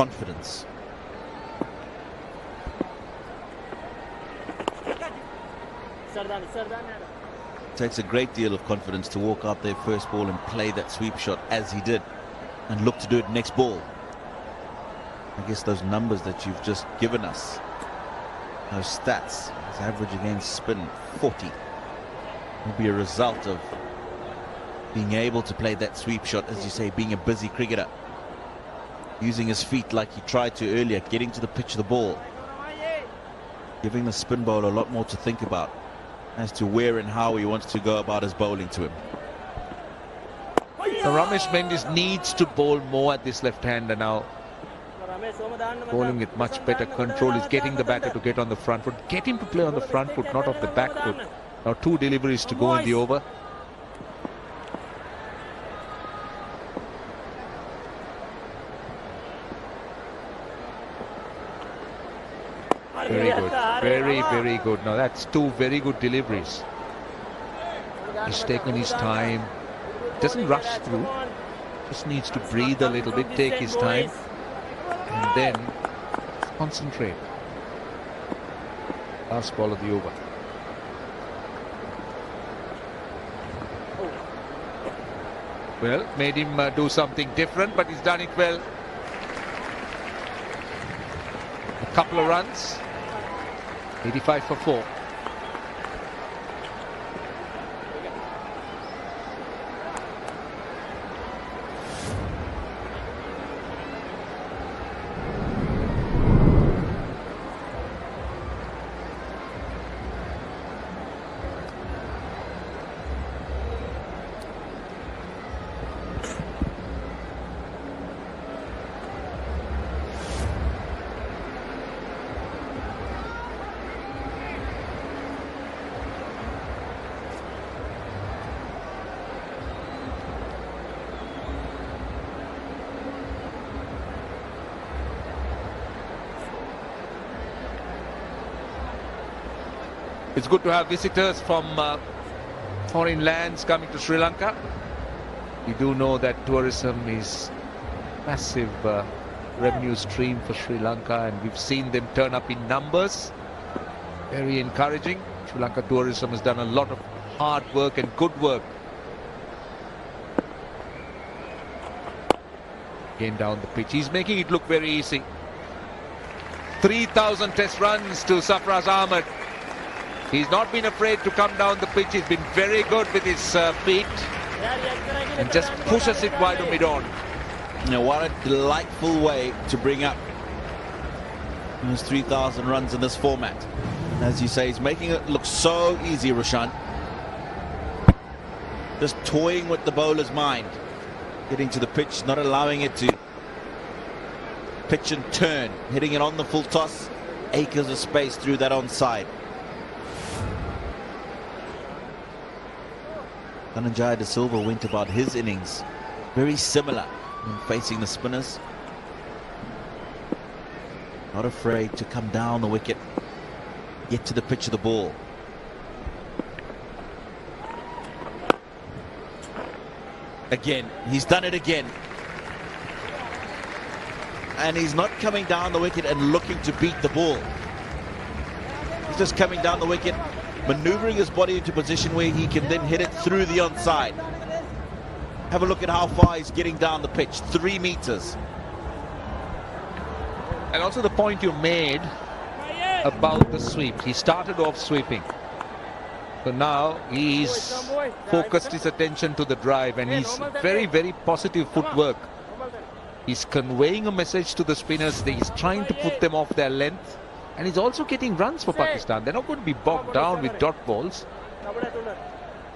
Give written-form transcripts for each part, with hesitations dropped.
confidence. Takes a great deal of confidence to walk out there first ball and play that sweep shot as he did, and look to do it next ball. I guess those numbers that you've just given us, those stats, his average against spin 40, will be a result of being able to play that sweep shot, as you say, being a busy cricketer, using his feet like he tried to earlier, getting to the pitch of the ball, giving the spin bowler a lot more to think about as to where and how he wants to go about his bowling to him. So Ramesh Mendis needs to bowl more at this left-hander now. Bowling with much better control. Is getting the batter to get on the front foot. Get him to play on the front foot, not off the back foot. Now 2 deliveries to go in the over. Very good. Very, very good. Now that's 2 very good deliveries. He's taken his time. Doesn't rush through. Just needs to breathe a little bit, take his time, and then concentrate. Last ball of the over. Well, made him do something different, but he's done it well. A couple of runs. 85 for 4. It's good to have visitors from foreign lands coming to Sri Lanka. We do know that tourism is massive revenue stream for Sri Lanka, and we've seen them turn up in numbers. Very encouraging. Sri Lanka tourism has done a lot of hard work and good work. Again down the pitch. He's making it look very easy. 3,000 test runs to Sarfaraz Ahmed. He's not been afraid to come down the pitch. He's been very good with his feet and just pushes it wide to mid-on. Now, what a delightful way to bring up those 3,000 runs in this format. As you say, he's making it look so easy, Roshan. Just toying with the bowler's mind. Getting to the pitch, not allowing it to pitch and turn. Hitting it on the full toss. Acres of space through that onside. Dhananjaya De Silva went about his innings very similar when facing the spinners. Not afraid to come down the wicket, get to the pitch of the ball. Again, he's done it again. And he's not coming down the wicket and looking to beat the ball. He's just coming down the wicket, maneuvering his body into position where he can then hit it through the onside. Have a look at how far he's getting down the pitch, 3 meters. And also the point you made about the sweep. He started off sweeping. So now he's focused his attention to the drive, and he's very, very positive footwork. He's conveying a message to the spinners that he's trying to put them off their length. And he's also getting runs for Pakistan. They're not going to be bogged down with dot balls.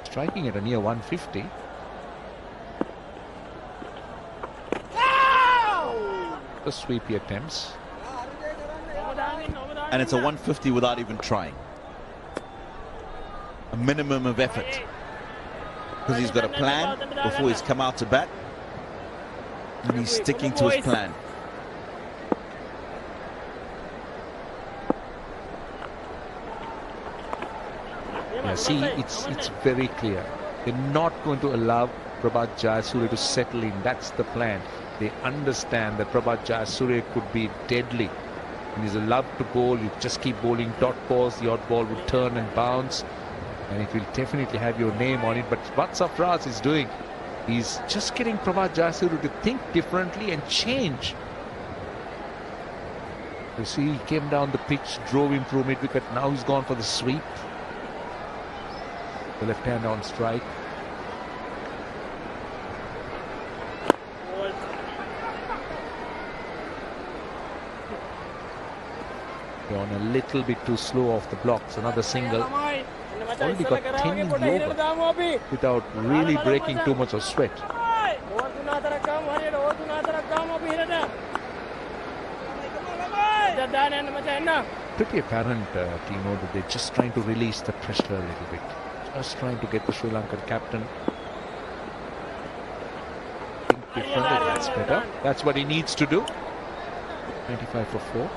Striking at a near 150. The sweep he attempts. And it's a 150 without even trying. A minimum of effort. Because he's got a plan before he's come out to bat. And he's sticking to his plan. Yeah, see, it's very clear. They're not going to allow Prabhat Jayasuriya to settle in. That's the plan. They understand that Prabhat Jayasuriya could be deadly. And he's allowed to bowl. You just keep bowling dot balls. The odd ball will turn and bounce. And it will definitely have your name on it. But what Sarfraz is doing, he's just getting Prabhat Jayasuriya to think differently and change. You see, he came down the pitch, drove him through mid-wicket. Now he's gone for the sweep. The left hand on strike. Gone a little bit too slow off the blocks. Another single. Already got 10 in the over without really breaking too much of sweat. Pretty apparent, Tino, that they're just trying to release the pressure a little bit. Just trying to get the Sri Lankan captain think differently. That's better. That's what he needs to do. 25 for 4.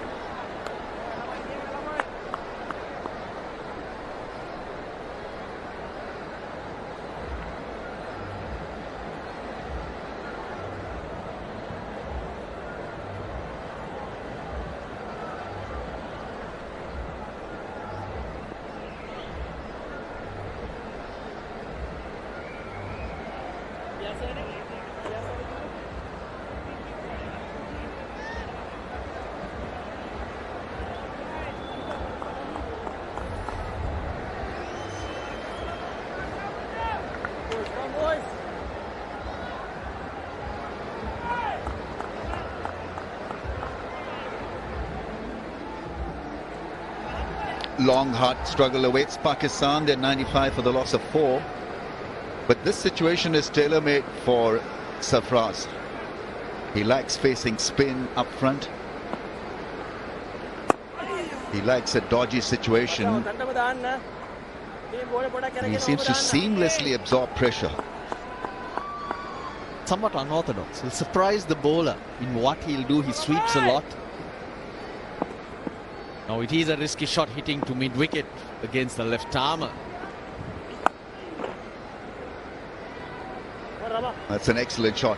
Long, hard struggle awaits Pakistan. They're 95 for the loss of 4. But this situation is tailor-made for Sarfraz. He likes facing spin up front. He likes a dodgy situation. He seems to seamlessly absorb pressure. Somewhat unorthodox. He'll surprise the bowler in what he'll do. He sweeps a lot. Now it is a risky shot hitting to mid-wicket against the left-armer. That's an excellent shot.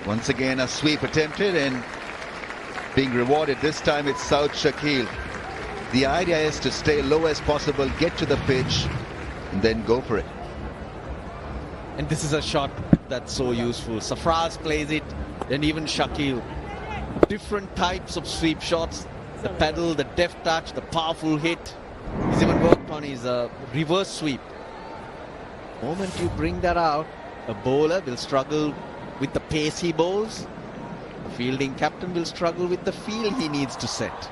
Once again a sweep attempted and being rewarded. This time it's South Shakil. The idea is to stay low as possible, get to the pitch and then go for it. And this is a shot that's so useful. Sarfraz plays it, then even Shakil. Different types of sweep shots. The pedal, the deft touch, the powerful hit. He's even worked on his reverse sweep. The moment you bring that out, a bowler will struggle with the pace he bowls. The fielding captain will struggle with the feel he needs to set.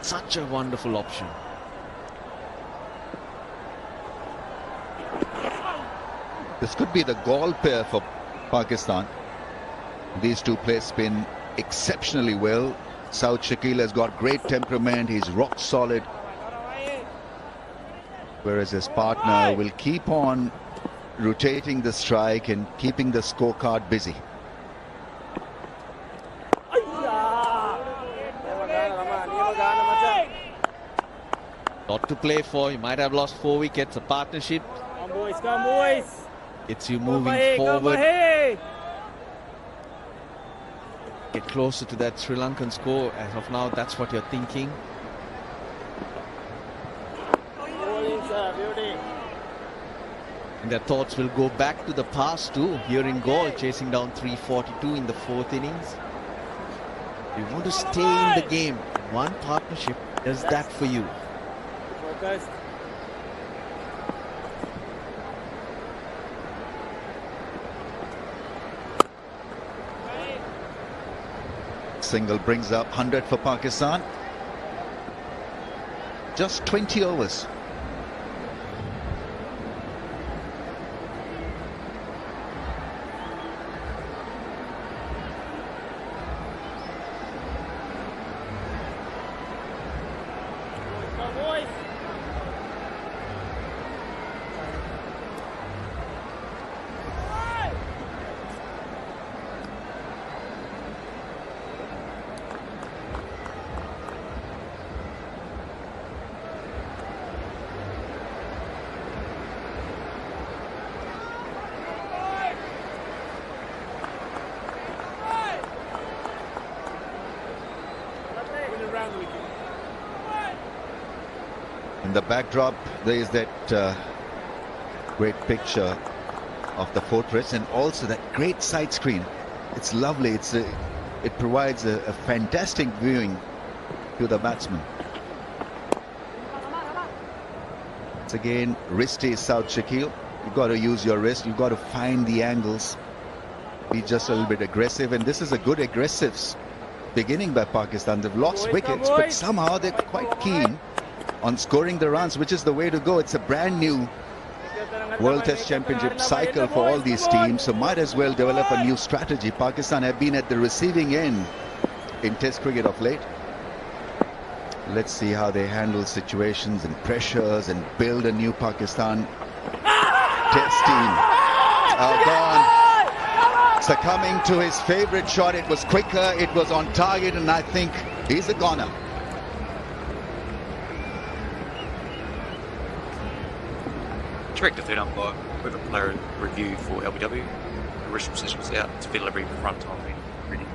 Such a wonderful option. This could be the gall pair for Pakistan. These two play spin exceptionally well. South Shakil has got great temperament. He's rock solid. Whereas his partner will keep on rotating the strike and keeping the scorecard busy. Lot to play for. He might have lost 4 wickets. A partnership. Come boys. It's you moving forward. Get closer to that Sri Lankan score. As of now, that's what you're thinking. And their thoughts will go back to the past too. Here in Gaul, chasing down 342 in the 4th innings. You want to stay in the game. One partnership does that for you. Focus. Single brings up 100 for Pakistan. Just 20 overs. around the wicket. In the backdrop, there is that great picture of the fortress and also that great side screen. It's lovely. It provides a fantastic viewing to the batsman. It's again risky South Shakil. You've got to use your wrist. You've got to find the angles. Be just a little bit aggressive. And this is a good aggressive beginning by Pakistan. They've lost wickets, but somehow they're quite keen on scoring the runs, which is the way to go. It's a brand new World Test Championship cycle for all these teams, so might as well develop a new strategy. Pakistan have been at the receiving end in Test cricket of late. Let's see how they handle situations and pressures and build a new Pakistan Test team. Gone. Succumbing to his favorite shot. It was quicker, it was on target, and I think he's a goner. Direct to third umpire with a player review for LBW. The wrist position was out to delivery front time ready.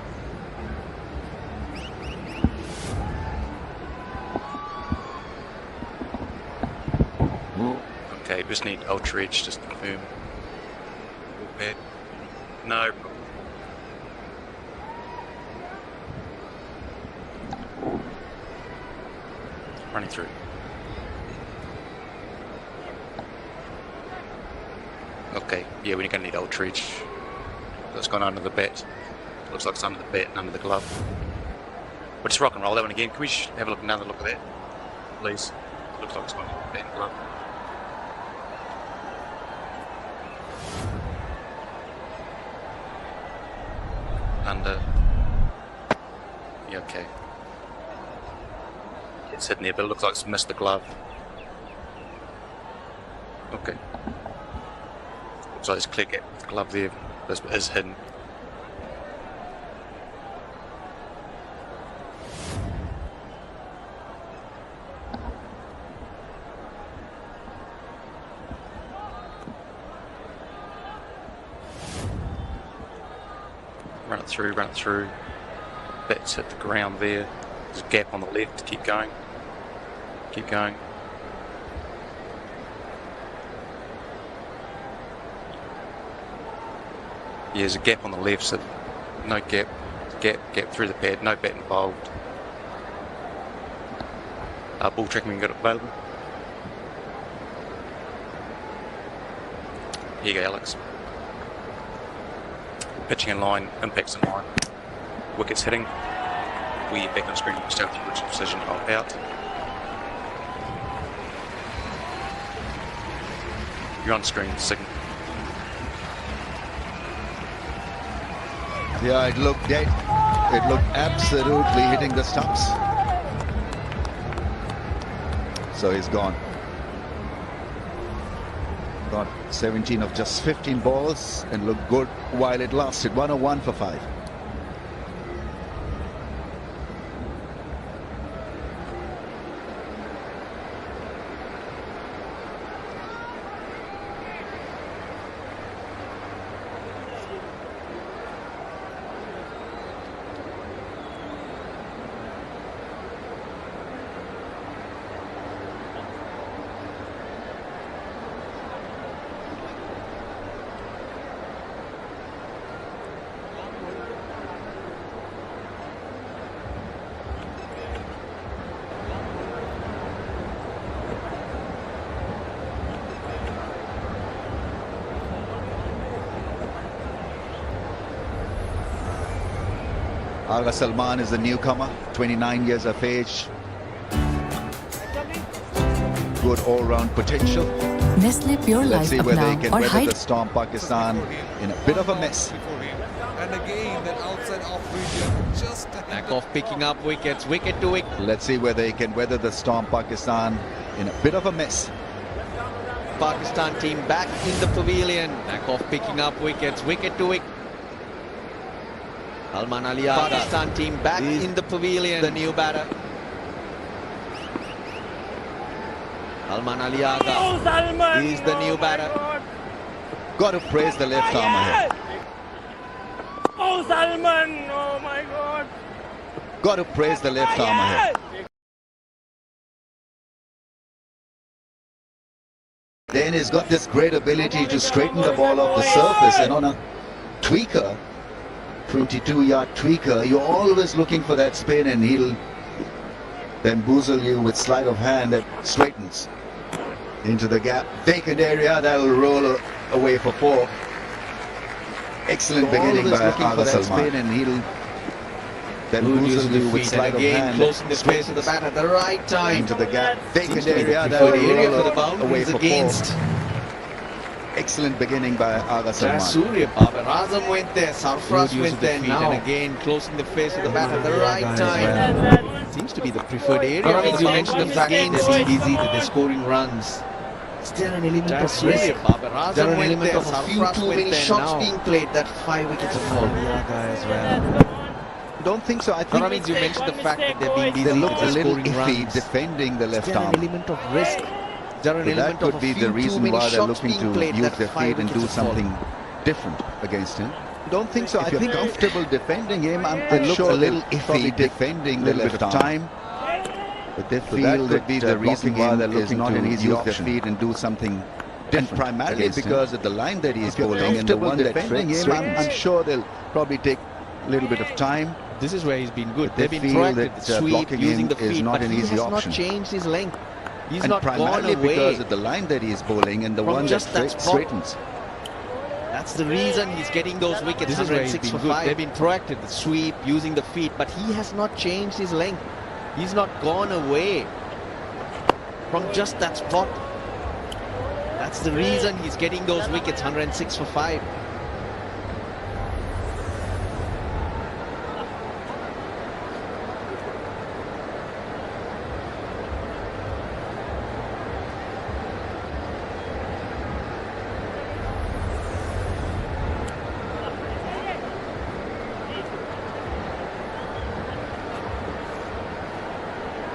Okay, just need ultra edge just to confirm. Bad. No problem. Running through. Okay, yeah, we're going to need ultra edge. That's gone under the bat. Looks like it's under the bat and under the glove. We'll just rock and roll that one again. Can we just have a look, another look at that, please? Looks like it's gone under the bat and glove. Under. Yeah, okay. It's hitting there, but it looks like it's missed the glove. Okay. So there's a clear gap with the glove there. This is hidden. Run it through, run it through. Bats hit the ground there. There's a gap on the left. Keep going. Keep going. Yeah, there's a gap on the left, so no gap, gap through the pad, no bat involved. Ball tracking, we got it available. Here you go, Alex. Pitching in line, impacts in line, wickets hitting. We back on screen, start with which decision off out. You're on screen, signal. Yeah, it looked dead. It looked absolutely hitting the stumps. So he's gone. Got 17 of just 15 balls and looked good while it lasted. 101 for 5. Agha Salman is the newcomer, 29 years of age. Good all-round potential. Nestle Pure Let's Life see Up whether he Now can or weather hide. the storm. Pakistan in a bit of a mess. And again, that outside off region, just Back off picking up wickets, wicket to wicket. Let's see whether he can weather the storm. Pakistan in a bit of a mess. Pakistan team back in the pavilion. Back off picking up wickets, wicket to wicket. Salman Ali Agha. Pakistan team back in the pavilion. The new batter. Salman Ali Agha. Oh, Salman! He's the new batter. Got to praise the left arm ahead. Oh, Salman! Oh my God! Got to praise the left arm here. Then he's got this great ability to straighten the ball off the surface, and on a tweaker, 22-yard tweaker, you're always looking for that spin, and he'll bamboozle you with sleight of hand that straightens into the gap. Vacant area, that'll roll away for 4. Excellent beginning by Aga Salman. And he'll bamboozle you with sleight of hand, closing the space of the bat at the right time. into the gap. Vacant Area area, that'll area for the roll boundaries away for 4. against. Excellent beginning by Aga Salman. Surya Babar Azam went there, Sarfraz went there now. And again closing the face of the bat at the right time. Seems to be the preferred area. You mentioned the fact that they're busy, that they're scoring runs. Is there an element of risk? There are an element of a few too many shots being played that 5 wickets are falling. Don't think so. I think You mentioned the fact that they're being busy, they look that a they're little scoring iffy runs. defending the left Is there arm. an element of risk? There an So that element of could a be few the reason too many why they're shots looking being to played use that their 5 feet and do wickets are falling. something different against him. Don't think so. If I you're think comfortable defending him. I'm Look sure a little they'll iffy defending the left arm. But they feel that be the reason why they're looking to use their feet and do something different. And primarily because of the line that he's bowling and the one that him, I'm sure they'll probably take a little bit of time. This is where he's been good. But They've they been feel proactive. that, The sweep, blocking using him the feet, is not but an he easy has option. not changed his length. He's And not gone primarily away. because of the line that he's bowling and the From one that just that spot. straightens. That's the reason he's getting those wickets. This is where he's 106 for been good. 5. They've been proactive. The sweep, using the feet, but he has not changed his length. He's not gone away from just that spot. That's the reason he's getting those wickets. 106 for 5.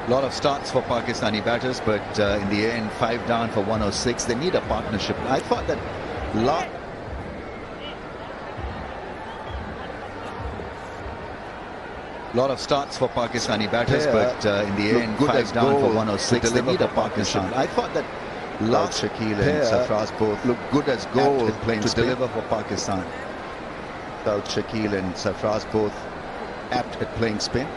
A lot of starts for Pakistani batters, but in the end, 5 down for 106. They need a partnership. I thought that lot of starts for Pakistani batters, but in the end, 5 down for 106. They need a partnership. I thought that last Shakil and Sarfraz both look good as gold to deliver for Pakistan. South Shakil and Sarfraz both apt at playing spin.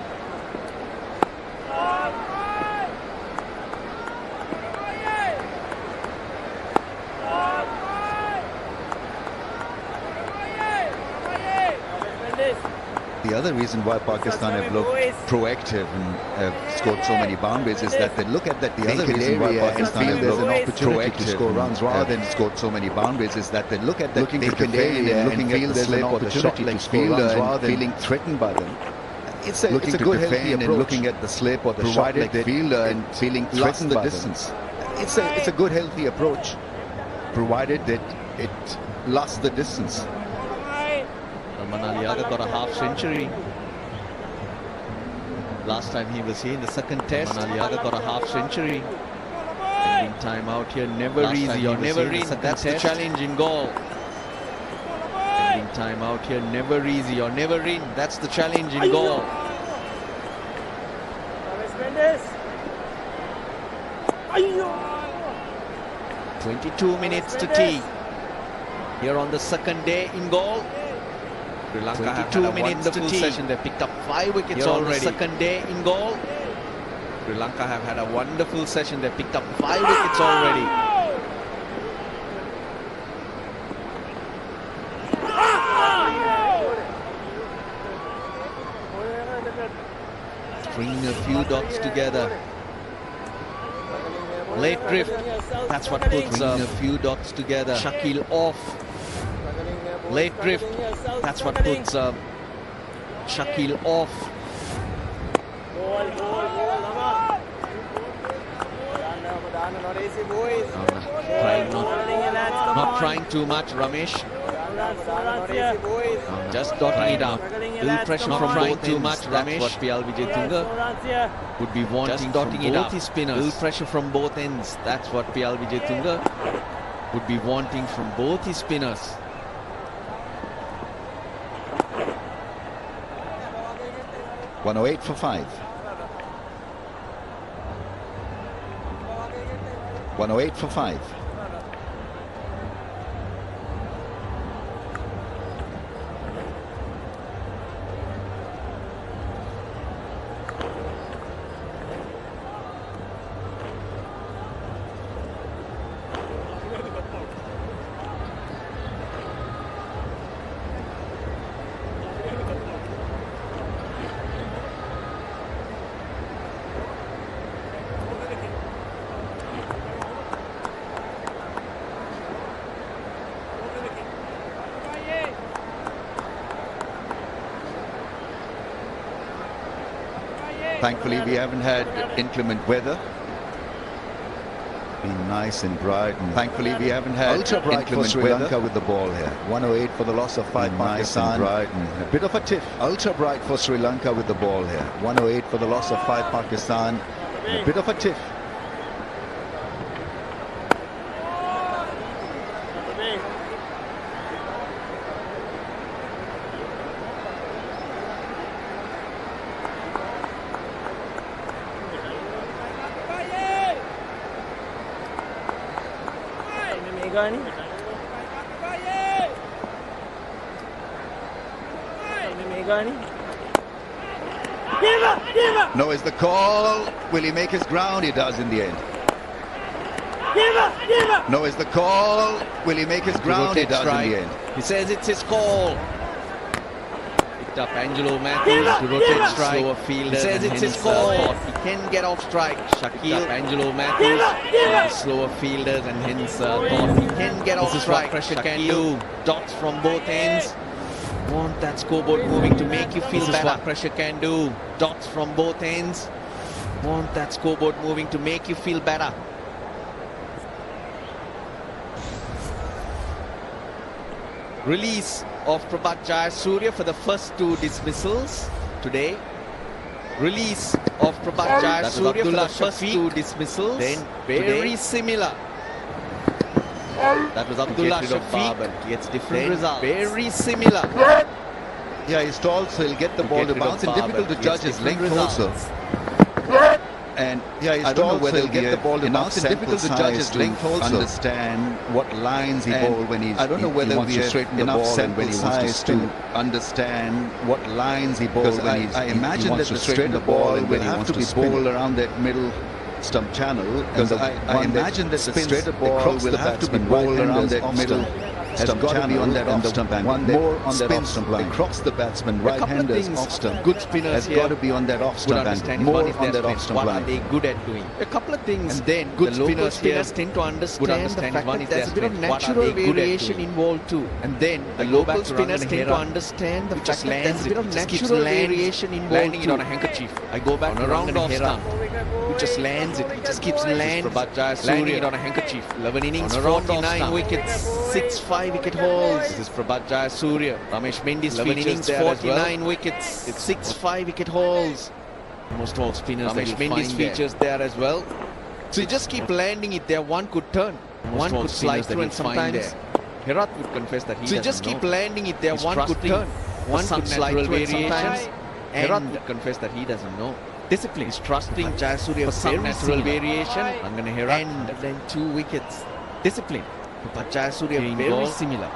The other reason why Pakistan have looked proactive and have scored so many boundaries is that they look at that the other reason why Pakistan have looked an opportunity to score runs rather than scored so many boundaries is that they look at that looking vacant area and looking at the slip or the shot like fielder and feeling threatened by them. It's a good healthy approach. And looking at the slip or the shot like fielder and feeling threatened by distance. It's a good healthy approach, provided that it lasts the distance. Manali Aga got a half century. Last time he was here in the second test. Manali Aga got a half century. Ending time out here, never easy or never in. That's the challenge in goal. Ending time out here, never easy or never in. That's the challenge in goal. 22 minutes to tea. Here on the second day in goal. Sri Lanka have 22 had a minutes to wonderful tea. session. They picked up 5 wickets Here on already. the Second day in goal. Sri Lanka have had a wonderful session. They picked up 5 wickets already. Bringing a few dots together. Late drift. That's what puts a few dots together. Shakil off. Late drift. That's what puts Shakil off. Not trying too much, Ramesh. Just dotting it up. Little pressure from both too much, Ramesh. What PL Vijay Tunga would be wanting. Just dotting it up. His spinners. Little pressure from both ends. That's what PL Vijay Tunga would be wanting from both his spinners. 108 for 5. 108 for 5. Thankfully, we haven't had inclement weather. Been nice and bright. And thankfully, we haven't had ultra bright for inclement Sri Lanka weather. with the ball here. 108 for the loss of 5. Nice and bright. And a bit of a tiff. Ultra bright for Sri Lanka with the ball here. 108 for the loss of 5 Pakistan. A bit of a tiff. No is the call. Will he make his ground? He does in the end. No is the call. Will he make his ground? He does in the end. He says it's his call. Picked up Angelo Matthews to rotate strike. Slower fielder. He says it's his call. He can get off strike. Shakil up Angelo Matthews. Slower fielders and hence thought he can get off strike. Pressure can do. Dots from both ends. Want that scoreboard moving to make you feel better. This is what pressure can do. Dots from both ends. Want that scoreboard moving to make you feel better. Release of Prabhat Jayasuriya for the first 2 dismissals today. Release of Prabhat Jayasuriya for the first 2 dismissals. Then very similar. That was Abdullah Shafiq, but gets different results. Very similar. Yeah, he stalls, so he'll get the ball to bounce. And difficult to judge his length also. And yeah, he stalls, whether he'll get the ball to bounce. And difficult to judge his length also. Understand what lines he bowls when he's. I don't know whether he wants to straighten the ball and when he wants to understand what lines he bowls when he's. I imagine that the straighter ball will have to be bowled around that middle stump channel, because I imagine that the straighter ball will have to be bowled around that middle stump channel on that off stump, and one more on that off stump line across the batsman, right-handers off stump. Good spinners has got to be on that off stump and more on that off stump line. What are they good at doing? A couple of things. And then good spinners tend to understand the fact that there's a bit of natural variation involved too. And then the local spinners tend to understand the fact that there's a bit of natural variation involved. Landing it on a handkerchief. I go back on a round off stump. He just lands it. He just keeps landing it on a handkerchief. 11 innings, 49 wickets, 6-5 wicket hauls. This is Prabhat Jayasuriya. Ramesh Mendy's 11 innings, 49 wickets, 6-5 wicket hauls. Most all spinners. Ramesh Mendy's features there as well. So you just keep landing it there. One could turn, one could slide through, and sometimes Herat would confess that he doesn't know. So you just keep landing it there. One could turn, one could slide through, and sometimes Herat would confess that he doesn't know. Discipline. He's trusting Jayasuriya for some natural variation. And then 2 wickets. Discipline. But Jayasuriya very similar.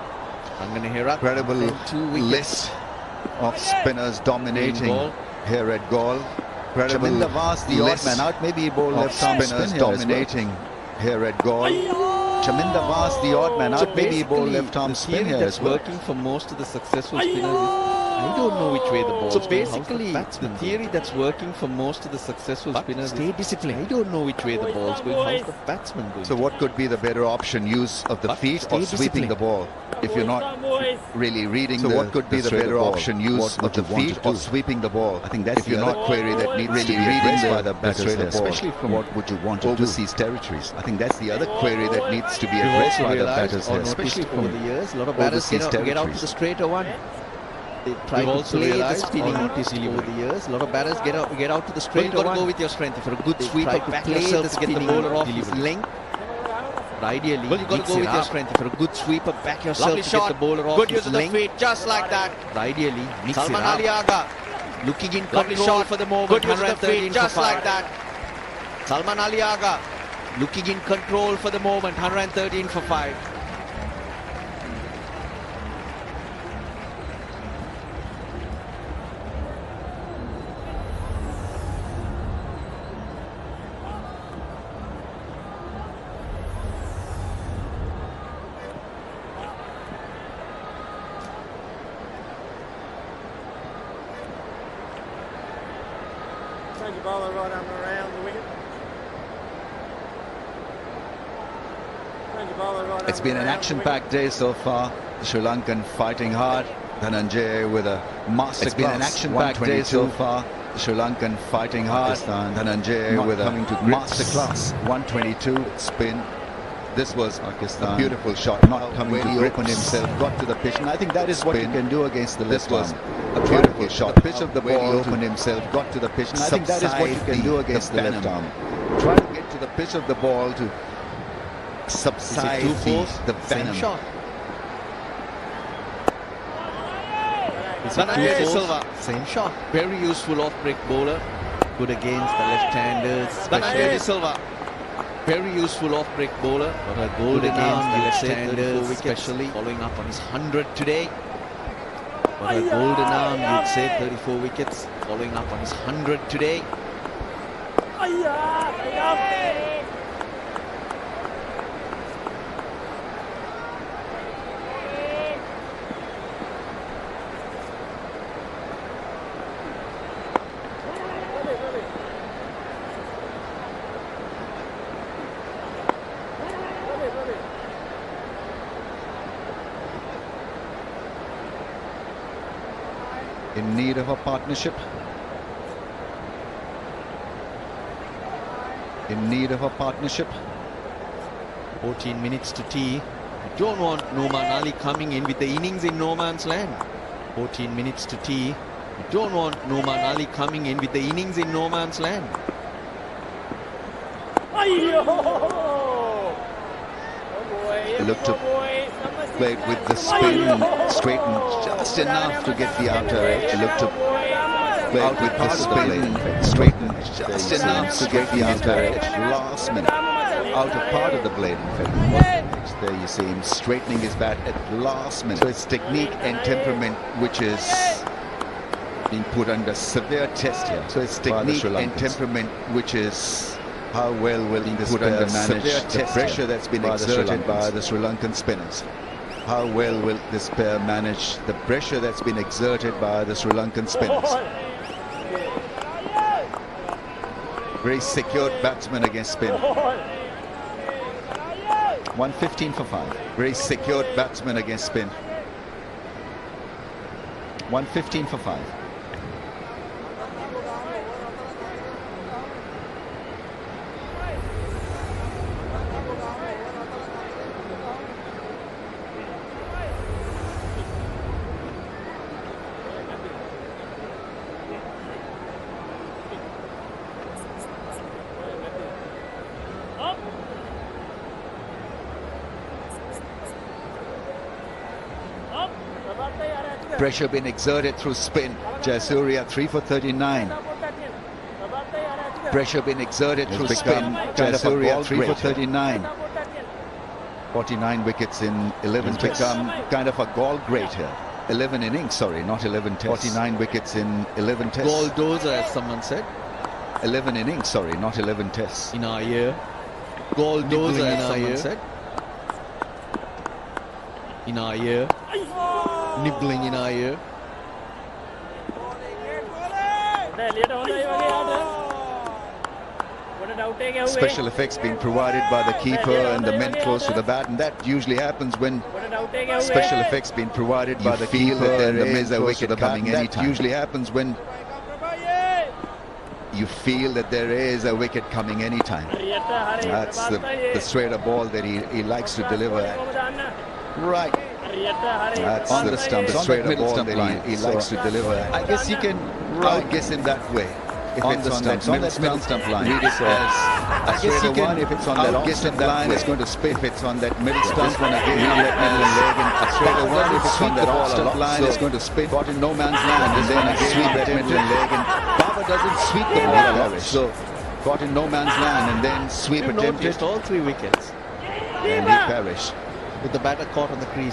Incredible list of spinners dominating here at Gaul. Incredible the odd man out. Maybe he bowled left arm spinners dominating here at Gaul. Chaminda Vas, the odd man out. Maybe he bowled left arm spin here as well. Working for most of the successful spinners is I don't know which way the ball. So basically, the theory that's working for most of the successful spinners is stay disciplined. I don't know which way the ball's going. How's the batsman going? So what could be the better option? Use of the feet or sweeping the ball? If you're not really reading so what could be the better option? Use of the feet or sweeping the ball? I think that's if you're not query that needs really to be addressed by the batters, especially from what would you want to overseas territories. I think that's the other query that needs to be addressed by the batters, especially from the years. A lot of batters get out to the straighter one. They try to play the spinning over the years. A lot of batters get out to the straighter one. You've got to go with your strength. If you're a good sweeper, back yourself to get the bowler off his length. Ideally, you've got to go with your strength. If you're a good sweeper, back yourself to get the bowler off his length. Good use of the feet, just like that. Ideally, mix Salman Ali Aga. Looking in Lovely control shot for the moment. Good use of the 113 feet, for just 5. like that. Salman Ali Aga looking in control for the moment. 113 for 5. Change your bowler right arm around the wicket. Change your bowler right It's arm been an around the action-packed day so far. The Sri Lankan fighting hard. Dhananjay with a masterclass. It's been an action-packed day so far. The Sri Lankan fighting hard. Dhananjay with a masterclass. 122 spin. This was a beautiful shot. Not coming to grip on himself. Got to the pitch, and I think that is what you can do against the left arm. A beautiful shot. The pitch of the ball opened himself. Got to the pitch, and I think that is what you can do against the left arm. Try to get to the pitch of the ball to subside the venom. Same shot. Dhananjay Silva. Same shot. Very useful off-break bowler. Good against the left-handers. Dhananjay Silva. Very useful off-break bowler. But a golden against the left-handers, especially following up on his 100 today. But a golden arm, you'd say 34 wickets, following up on his 100 today. In need of a partnership. In need of a partnership. 14 minutes to tea. You don't want Noman Ali coming in with the innings in no man's land. 14 minutes to tea. You don't want Noman Ali coming in with the innings in no man's land. Looked to play with the spin, straightened just enough to get the outer edge. Looked to play with the spin, straightened just enough to get the outer edge. Last minute, outer part of the blade. In fact, there you see him straightening his bat at last minute. So it's technique and temperament which is being put under severe test here. So it's technique and temperament which is how well will this pair manage the pressure that's been exerted by the Sri Lankan spinners. How well will this pair manage the pressure that's been exerted by the Sri Lankan spinners. Very secured batsman against spin. 115 for 5. Very secured batsman against spin. 115 for 5. Pressure been exerted through spin. Jayasuriya 3 for 39. Pressure been exerted through spin. Jayasuriya 3 for 39. 49 wickets in 11 tests. Become kind of a gall great here. 11 innings, sorry, not 11 tests. 49 wickets in 11 tests. Bulldozer, as someone said. 11 innings, sorry, not 11 tests. In our year. Bulldozer, as someone said. In our year. Nibbling in our ear. Special effects being provided by the keeper and the men close to the bat, and that usually happens when special effects being provided by the keeper and the men close to the coming anytime. That usually happens when you feel that there is a wicket coming anytime. That's the straighter ball that he likes to deliver at. Right. That's on the stump, the straighter ball that he likes to deliver at. I guess you can outguess him that way. if on it's the on that middle stump line. Read it as I guess you can if it's on that off stump line, it's going to spin. If it's on that middle stump, One again, read it middle as leg, and a straighter one. If it's on that off ball stump a lot, line, so it's going to spin. caught in no man's land, and then again, sweep that attempted. middle leg, and Baba doesn't sweep the ball a lot, so caught in no man's land, and then sweep You attempted, noticed all 3 wickets and he perished. with the batter caught on the crease.